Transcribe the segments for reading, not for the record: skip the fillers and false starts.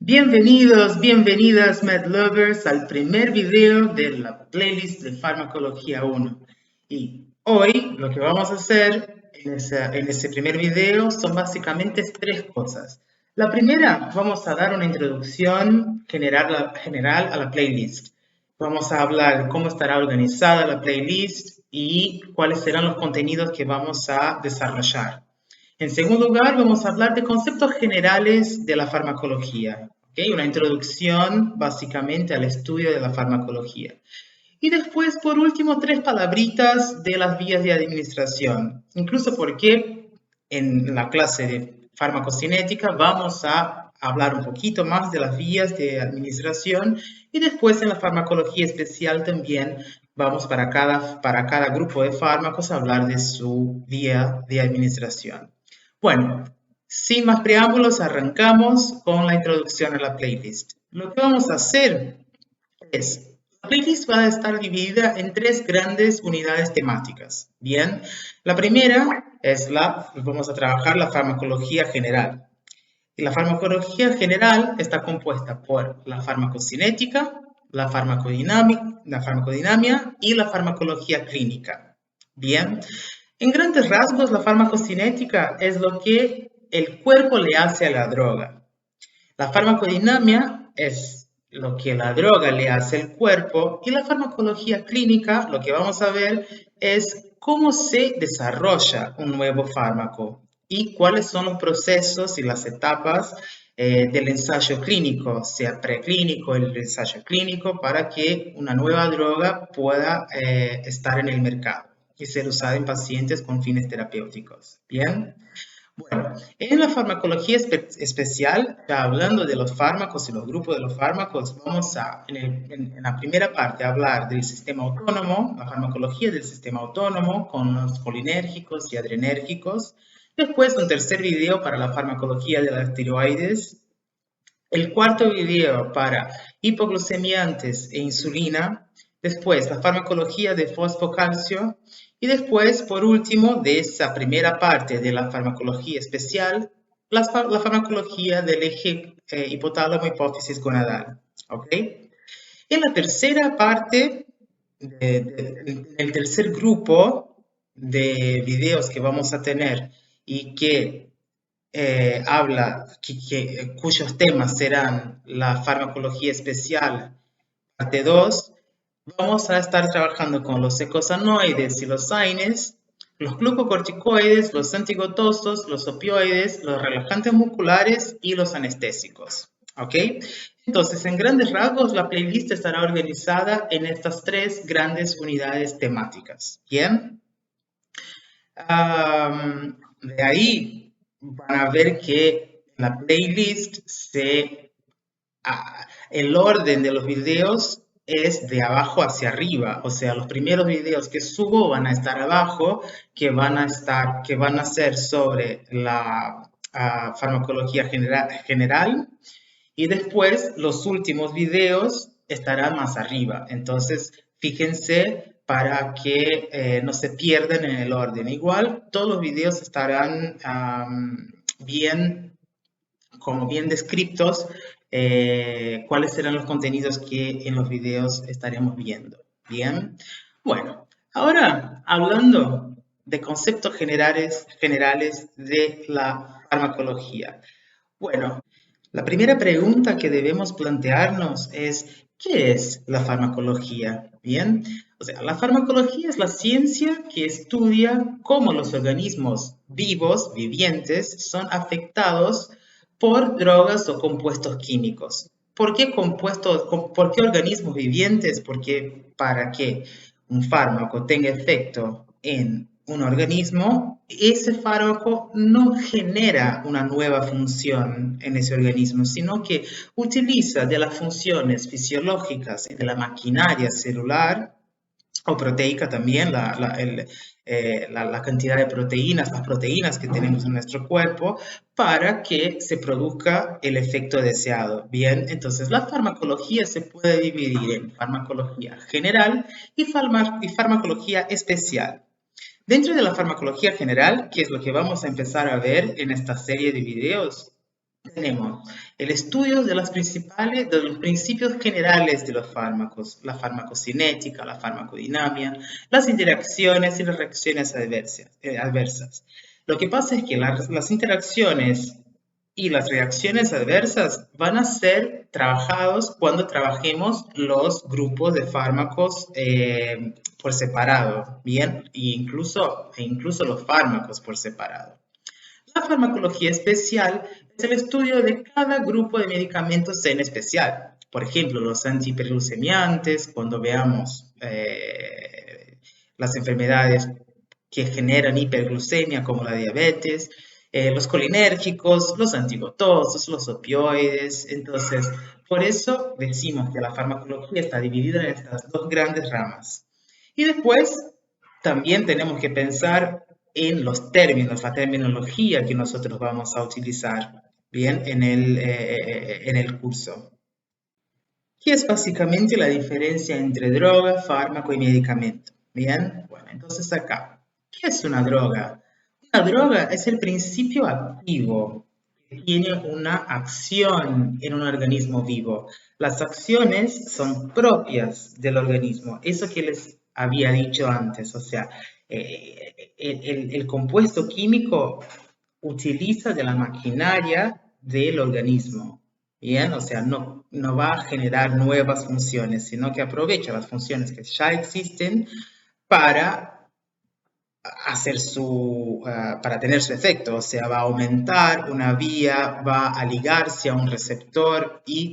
Bienvenidos, bienvenidas, Med Lovers, al primer video de la playlist de Farmacología 1. Y hoy lo que vamos a hacer en ese primer video son básicamente tres cosas. La primera, vamos a dar una introducción general a la playlist. Vamos a hablar de cómo estará organizada la playlist y cuáles serán los contenidos que vamos a desarrollar. En segundo lugar, vamos a hablar de conceptos generales de la farmacología, ¿okay? Una introducción básicamente al estudio de la farmacología. Y después, por último, tres palabritas de las vías de administración. Incluso porque en la clase de farmacocinética vamos a hablar un poquito más de las vías de administración y después en la farmacología especial también vamos para cada grupo de fármacos a hablar de su vía de administración. Bueno, sin más preámbulos, arrancamos con la introducción a la playlist. Lo que vamos a hacer es, la playlist va a estar dividida en tres grandes unidades temáticas. Bien, la primera es vamos a trabajar la farmacología general. Y la farmacología general está compuesta por la farmacocinética, la farmacodinamia y la farmacología clínica. Bien, en grandes rasgos, la farmacocinética es lo que el cuerpo le hace a la droga. La farmacodinamia es lo que la droga le hace al cuerpo y la farmacología clínica, lo que vamos a ver es cómo se desarrolla un nuevo fármaco y cuáles son los procesos y las etapas del ensayo clínico, sea preclínico, el ensayo clínico, para que una nueva droga pueda estar en el mercado y ser usada en pacientes con fines terapéuticos. Bien. Bueno, en la farmacología especial, ya hablando de los fármacos y los grupos de los fármacos, vamos a, en la primera parte, hablar del sistema autónomo, la farmacología del sistema autónomo, con los colinérgicos y adrenérgicos. Después, un tercer video para la farmacología de las tiroides. El cuarto video para hipoglucemiantes e insulina. Después, la farmacología de fosfocalcio. Y después, por último, de esa primera parte de la farmacología especial, la farmacología del eje hipotálamo-hipófisis gonadal. ¿Ok? En la tercera parte, en el tercer grupo de videos que vamos a tener y que cuyos temas serán la farmacología especial, parte 2, vamos a estar trabajando con los eicosanoides y los AINES, los glucocorticoides, los antigotosos, los opioides, los relajantes musculares y los anestésicos. ¿Ok? Entonces, en grandes rasgos, la playlist estará organizada en estas tres grandes unidades temáticas. ¿Bien? De ahí van a ver que la playlist el orden de los videos es de abajo hacia arriba, o sea, los primeros videos que subo van a estar abajo, que van a ser sobre la farmacología general, y después los últimos videos estarán más arriba. Entonces, fíjense para que no se pierdan en el orden. Igual, todos los videos estarán bien descritos, cuáles serán los contenidos que en los videos estaremos viendo. Bien, bueno, ahora hablando de conceptos generales de la farmacología. Bueno, la primera pregunta que debemos plantearnos es, ¿qué es la farmacología? Bien, o sea, la farmacología es la ciencia que estudia cómo los organismos vivos, vivientes, son afectados por drogas o compuestos químicos. ¿Por qué por qué organismos vivientes? Porque para que un fármaco tenga efecto en un organismo, ese fármaco no genera una nueva función en ese organismo, sino que utiliza de las funciones fisiológicas y de la maquinaria celular o proteica también, la cantidad de proteínas, las proteínas que tenemos en nuestro cuerpo, para que se produzca el efecto deseado. Bien, entonces la farmacología se puede dividir en farmacología general y farmacología especial. Dentro de la farmacología general, que es lo que vamos a empezar a ver en esta serie de videos, tenemos el estudio de los principios generales de los fármacos, la farmacocinética, la farmacodinamia, las interacciones y las reacciones adversas. Lo que pasa es que las interacciones y las reacciones adversas van a ser trabajados cuando trabajemos los grupos de fármacos por separado, ¿bien? E incluso los fármacos por separado. La farmacología especial es el estudio de cada grupo de medicamentos en especial. Por ejemplo, los antihiperglucemiantes, cuando veamos las enfermedades que generan hiperglucemia, como la diabetes, los colinérgicos, los antigotosos, los opioides. Entonces, por eso decimos que la farmacología está dividida en estas dos grandes ramas. Y después, también tenemos que pensar en los términos, la terminología que nosotros vamos a utilizar, bien, en el curso. ¿Qué es básicamente la diferencia entre droga, fármaco y medicamento? Bien, bueno, entonces acá, ¿qué es una droga? Una droga es el principio activo que tiene una acción en un organismo vivo. Las acciones son propias del organismo, eso que les había dicho antes, o sea, el compuesto químico utiliza de la maquinaria del organismo. Bien, o sea, no va a generar nuevas funciones, sino que aprovecha las funciones que ya existen para para tener su efecto, o sea, va a aumentar una vía, va a ligarse a un receptor y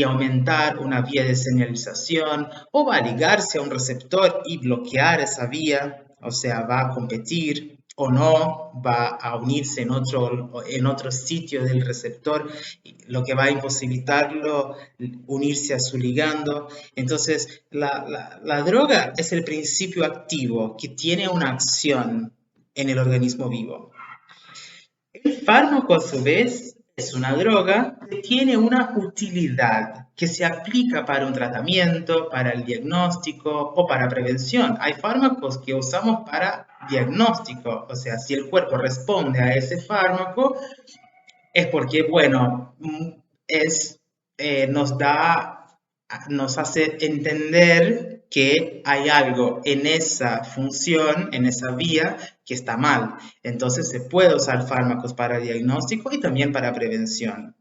aumentar una vía de señalización, o va a ligarse a un receptor y bloquear esa vía, o sea, va a competir o no, va a unirse en otro sitio del receptor, lo que va a imposibilitarlo unirse a su ligando. Entonces, la droga es el principio activo que tiene una acción en el organismo vivo. El fármaco, a su vez, es una droga que tiene una utilidad, que se aplica para un tratamiento, para el diagnóstico o para prevención. Hay fármacos que usamos para diagnóstico, o sea, si el cuerpo responde a ese fármaco, es porque, bueno, nos nos hace entender que hay algo en esa función, en esa vía, que está mal. Entonces se puede usar fármacos para diagnóstico y también para prevención.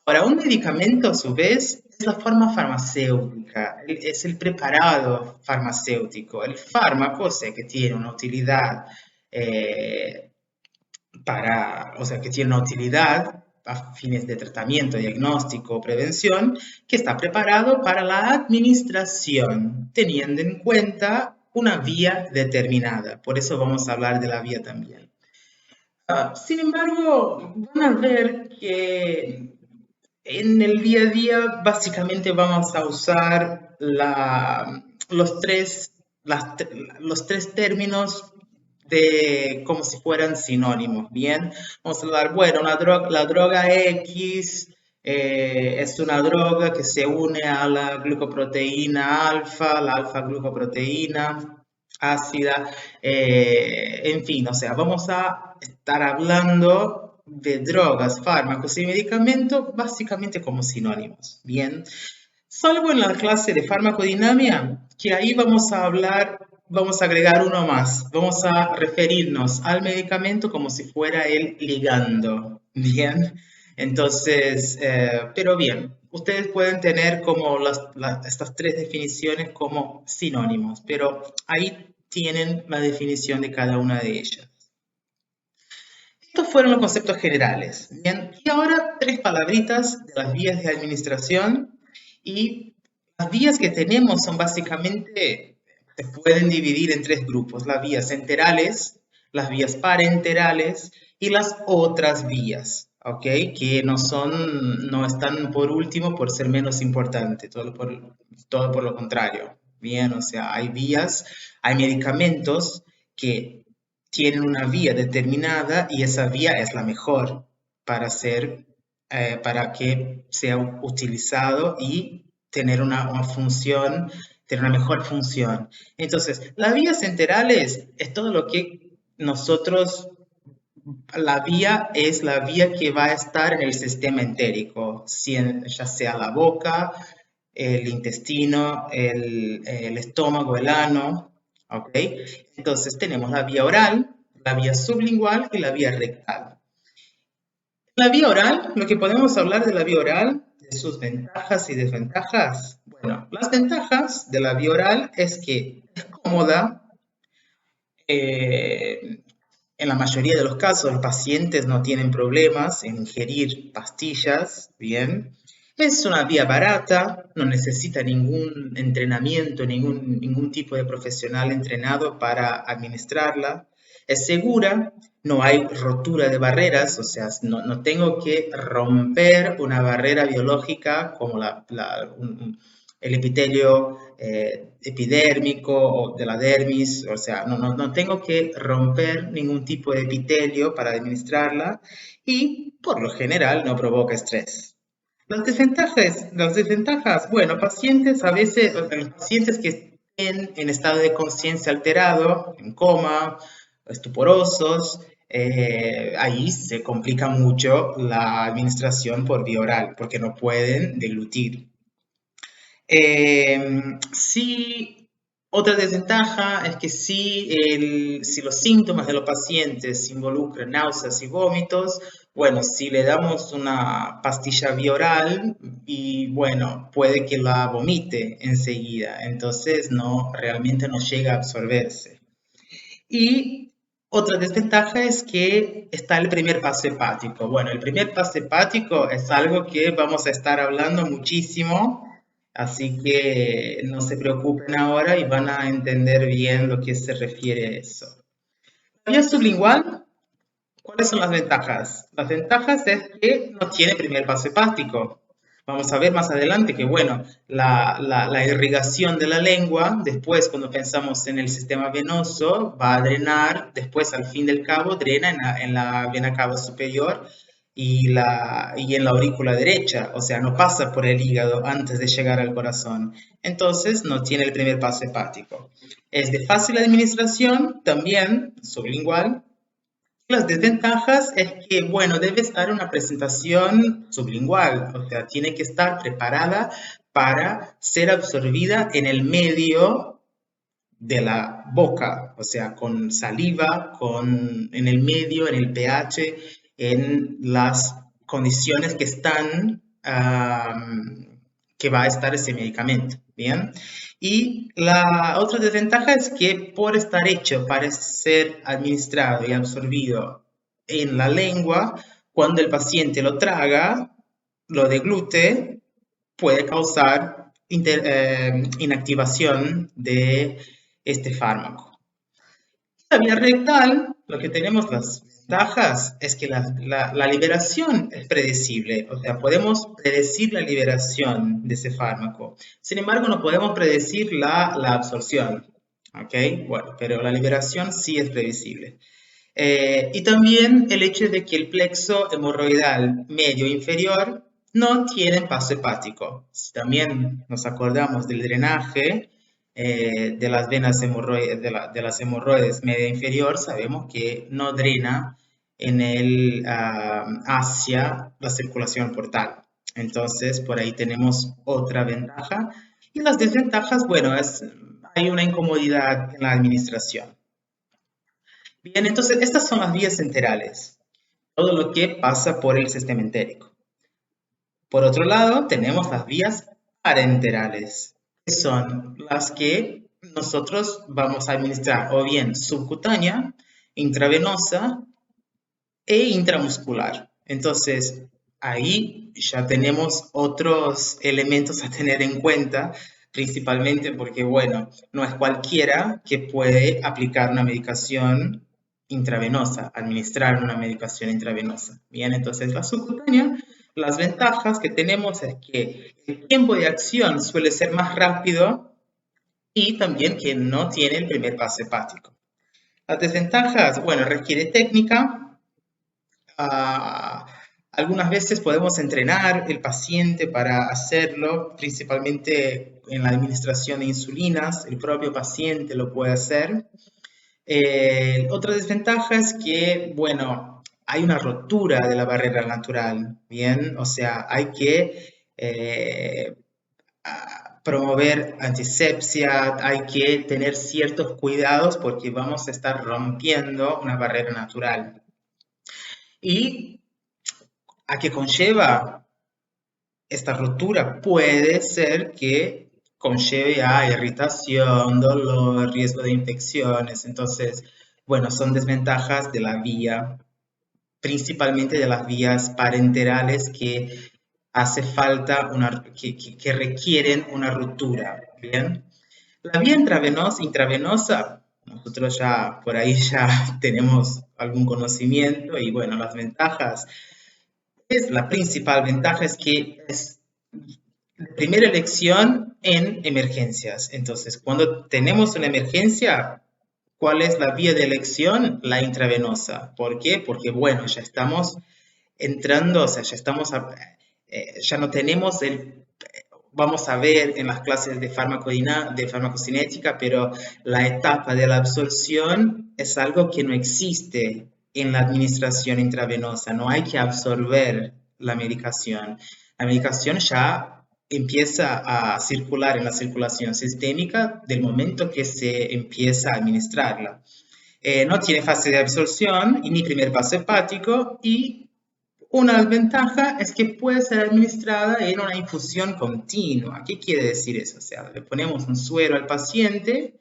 Ahora, un medicamento, a su vez, es la forma farmacéutica, es el preparado farmacéutico. El fármaco, sé que tiene una utilidad o sea, que tiene una utilidad a fines de tratamiento, diagnóstico o prevención, que está preparado para la administración, teniendo en cuenta una vía determinada. Por eso vamos a hablar de la vía también. Sin embargo, van a ver que en el día a día básicamente vamos a usar los tres términos como si fueran sinónimos, ¿bien? Vamos a hablar, bueno, la droga X es una droga que se une a la glucoproteína alfa, la alfa-glucoproteína ácida, en fin, o sea, vamos a estar hablando de drogas, fármacos y medicamentos básicamente como sinónimos, ¿bien? Salvo en la clase de farmacodinamia, que ahí vamos a agregar uno más, vamos a referirnos al medicamento como si fuera el ligando, ¿bien? Entonces, pero bien, ustedes pueden tener como estas tres definiciones como sinónimos, pero ahí tienen la definición de cada una de ellas. Estos fueron los conceptos generales, ¿bien? Y ahora tres palabritas de las vías de administración. Y las vías que tenemos son básicamente, se pueden dividir en tres grupos: las vías enterales, las vías parenterales y las otras vías, ¿ok? Que no están por último por ser menos importante, todo por lo contrario, bien, o sea, hay medicamentos que tienen una vía determinada y esa vía es la mejor para que sea utilizado y tener una función, tener una mejor función. Entonces, las vías enterales es todo lo que nosotros la vía es la vía que va a estar en el sistema entérico, ya sea la boca, el intestino, el estómago, el ano, ¿ok? Entonces tenemos la vía oral, la vía sublingual y la vía rectal. La vía oral, lo que podemos hablar de la vía oral, de sus ventajas y desventajas. Bueno, las ventajas de la vía oral es que es cómoda, eh, en la mayoría de los casos, los pacientes no tienen problemas en ingerir pastillas, bien. Es una vía barata, no necesita ningún entrenamiento, ningún tipo de profesional entrenado para administrarla. Es segura, no hay rotura de barreras, o sea, no tengo que romper una barrera biológica como el epitelio epidérmico o de la dermis, o sea, no tengo que romper ningún tipo de epitelio para administrarla y por lo general no provoca estrés. Las desventajas, bueno, pacientes a veces, los pacientes que estén en estado de conciencia alterado, en coma, estuporosos, ahí se complica mucho la administración por vía oral porque no pueden deglutir. Sí, otra desventaja es que si los síntomas de los pacientes involucran náuseas y vómitos, bueno, si le damos una pastilla bioral y bueno, puede que la vomite enseguida, entonces realmente no llega a absorberse. Y otra desventaja es que está el primer paso hepático. Bueno, el primer paso hepático es algo que vamos a estar hablando muchísimo, así que no se preocupen ahora y van a entender bien lo que se refiere a eso. La vía sublingual, ¿cuáles son las ventajas? Las ventajas es que no tiene primer paso hepático. Vamos a ver más adelante que, bueno, la irrigación de la lengua, después cuando pensamos en el sistema venoso, va a drenar, después al fin del cabo, drena en la vena cava superior y en la aurícula derecha, o sea, no pasa por el hígado antes de llegar al corazón. Entonces, no tiene el primer paso hepático. Es de fácil administración, también sublingual. Las desventajas es que, bueno, debe estar una presentación sublingual, o sea, tiene que estar preparada para ser absorbida en el medio de la boca, o sea, con saliva, en el medio, en el pH, en las condiciones que están, que va a estar ese medicamento, ¿bien? Y la otra desventaja es que por estar hecho para ser administrado y absorbido en la lengua, cuando el paciente lo traga, lo deglute, puede causar inactivación de este fármaco. La vía rectal, lo que tenemos las ventajas es que la liberación es predecible, o sea, podemos predecir la liberación de ese fármaco. Sin embargo, no podemos predecir la absorción, ¿ok? Bueno, pero la liberación sí es previsible. Y también el hecho de que el plexo hemorroidal medio e inferior no tiene paso hepático. Si también nos acordamos del drenaje de las venas hemorroides, de las hemorroides media e inferior, sabemos que no drena hacia la circulación portal. Entonces, por ahí tenemos otra ventaja. Y las desventajas, bueno, hay una incomodidad en la administración. Bien, entonces estas son las vías enterales, todo lo que pasa por el sistema entérico. Por otro lado, tenemos las vías parenterales, que son las que nosotros vamos a administrar o bien subcutánea, intravenosa e intramuscular. Entonces, ahí ya tenemos otros elementos a tener en cuenta, principalmente porque, bueno, no es cualquiera que puede aplicar una medicación intravenosa, administrar una medicación intravenosa. Bien, entonces la subcutánea, las ventajas que tenemos es que el tiempo de acción suele ser más rápido y también que no tiene el primer paso hepático. Las desventajas, bueno, requiere técnica. Algunas veces podemos entrenar el paciente para hacerlo, principalmente en la administración de insulinas, el propio paciente lo puede hacer. Otra desventaja es que, bueno, hay una rotura de la barrera natural, ¿bien? O sea, hay que promover antisepsia, hay que tener ciertos cuidados porque vamos a estar rompiendo una barrera natural. ¿Y a qué conlleva esta rotura? Puede ser que conlleve a irritación, dolor, riesgo de infecciones. Entonces, bueno, son desventajas de la vía, principalmente de las vías parenterales que hace falta que requieren una ruptura, ¿bien? La vía intravenosa, nosotros ya por ahí ya tenemos algún conocimiento y bueno, las ventajas, la principal ventaja es que es de primera elección en emergencias. Entonces, cuando tenemos una emergencia, ¿cuál es la vía de elección? La intravenosa. ¿Por qué? Porque bueno, ya estamos entrando, o sea, ya no tenemos vamos a ver en las clases de farmacocinética, pero la etapa de la absorción es algo que no existe en la administración intravenosa, no hay que absorber la medicación. La medicación ya empieza a circular en la circulación sistémica del momento que se empieza a administrarla. No tiene fase de absorción ni primer paso hepático y una desventaja es que puede ser administrada en una infusión continua. ¿Qué quiere decir eso? O sea, le ponemos un suero al paciente,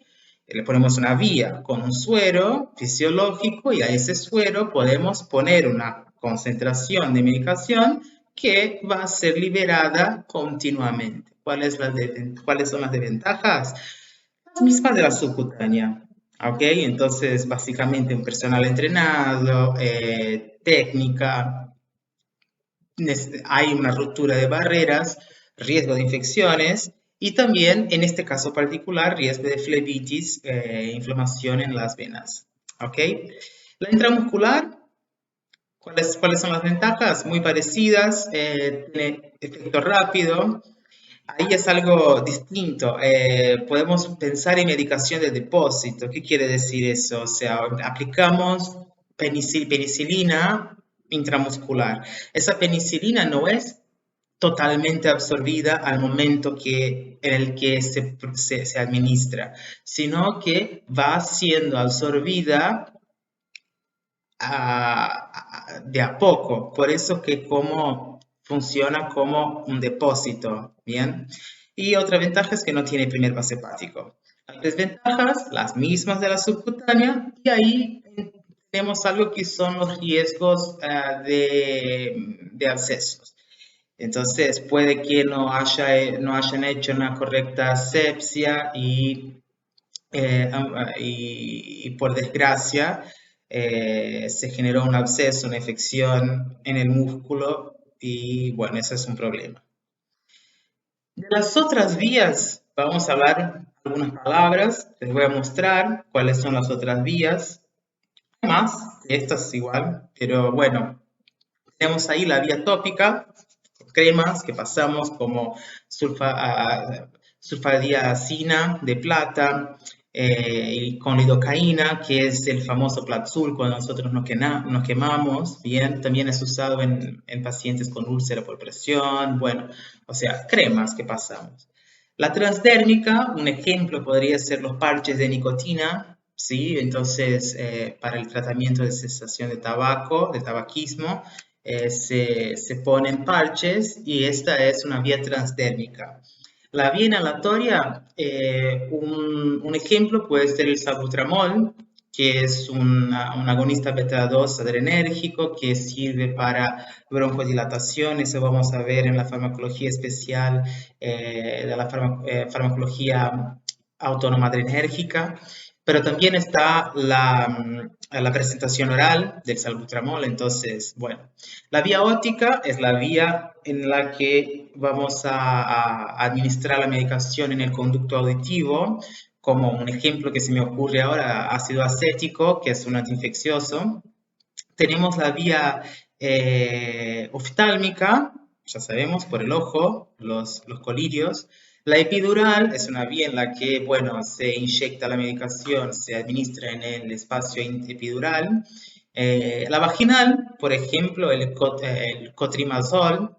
le ponemos una vía con un suero fisiológico y a ese suero podemos poner una concentración de medicación que va a ser liberada continuamente. ¿Cuáles son las desventajas? Las mismas de la subcutánea. ¿Ok? Entonces, básicamente un personal entrenado, técnica, hay una ruptura de barreras, riesgo de infecciones y también, en este caso particular, riesgo de flebitis, inflamación en las venas. ¿Ok? La intramuscular, ¿cuáles son las ventajas? Muy parecidas, tiene efecto rápido. Ahí es algo distinto. Podemos pensar en medicación de depósito. ¿Qué quiere decir eso? O sea, aplicamos penicilina intramuscular. Esa penicilina no es totalmente absorbida al momento en el que se administra, sino que va siendo absorbida de a poco. Por eso que funciona como un depósito, ¿bien? Y otra ventaja es que no tiene primer paso hepático. Las desventajas, las mismas de la subcutánea, y ahí tenemos algo que son los riesgos de abscesos. Entonces, puede que no hayan hecho una correcta asepsia y por desgracia se generó un absceso, una infección en el músculo y bueno, ese es un problema. De las otras vías, vamos a hablar algunas palabras, les voy a mostrar cuáles son las otras vías, más, estas igual, pero bueno, tenemos ahí la vía tópica, cremas que pasamos como sulfadiazina de plata, con lidocaína, que es el famoso Platzul cuando nosotros nos quemamos, bien, también es usado en pacientes con úlcera por presión, bueno, o sea, cremas que pasamos. La transdérmica, un ejemplo podría ser los parches de nicotina, ¿sí? Entonces, para el tratamiento de cesación de tabaco, de tabaquismo, se ponen parches y esta es una vía transdérmica. La vía inhalatoria, un ejemplo puede ser el salbutamol, que es un agonista beta-2 adrenérgico que sirve para broncodilatación. Eso vamos a ver en la farmacología especial de la farmacología autónoma adrenérgica. Pero también está la presentación oral del salbutamol. Entonces, bueno, la vía óptica es la vía en la que vamos a administrar la medicación en el conducto auditivo, como un ejemplo que se me ocurre ahora, ácido acético, que es un antiinfeccioso. Tenemos la vía oftálmica, ya sabemos, por el ojo, los colirios. La epidural es una vía en la que, bueno, se inyecta la medicación, se administra en el espacio epidural. La vaginal, por ejemplo, el cotrimazol,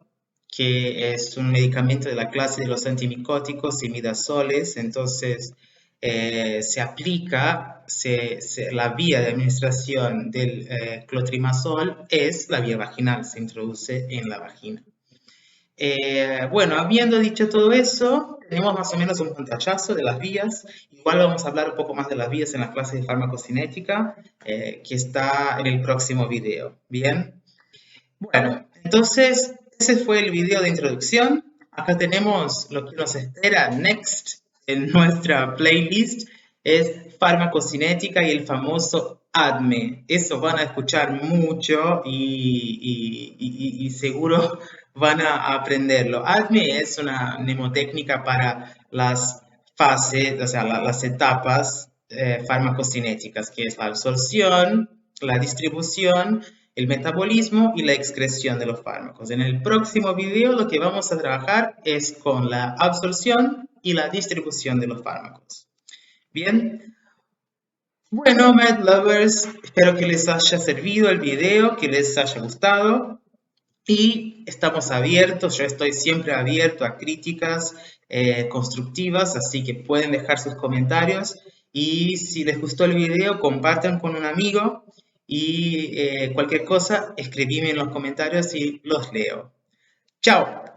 que es un medicamento de la clase de los antimicóticos, imidazoles, entonces se aplica, la vía de administración del clotrimazol es la vía vaginal, se introduce en la vagina. Bueno, habiendo dicho todo eso, tenemos más o menos un pantallazo de las vías. Igual vamos a hablar un poco más de las vías en la clase de farmacocinética, que está en el próximo video. Bien. Bueno, entonces ese fue el video de introducción. Acá tenemos lo que nos espera next en nuestra playlist. Es farmacocinética y el famoso ADME. Eso van a escuchar mucho y seguro van a aprenderlo. ADME es una mnemotécnica para las fases, o sea, las etapas farmacocinéticas, que es la absorción, la distribución, el metabolismo y la excreción de los fármacos. En el próximo video lo que vamos a trabajar es con la absorción y la distribución de los fármacos. Bien. Bueno, Med Lovers, espero que les haya servido el video, que les haya gustado. Y estamos abiertos, yo estoy siempre abierto a críticas constructivas, así que pueden dejar sus comentarios. Y si les gustó el video, compartan con un amigo y cualquier cosa, escribime en los comentarios y los leo. ¡Chao!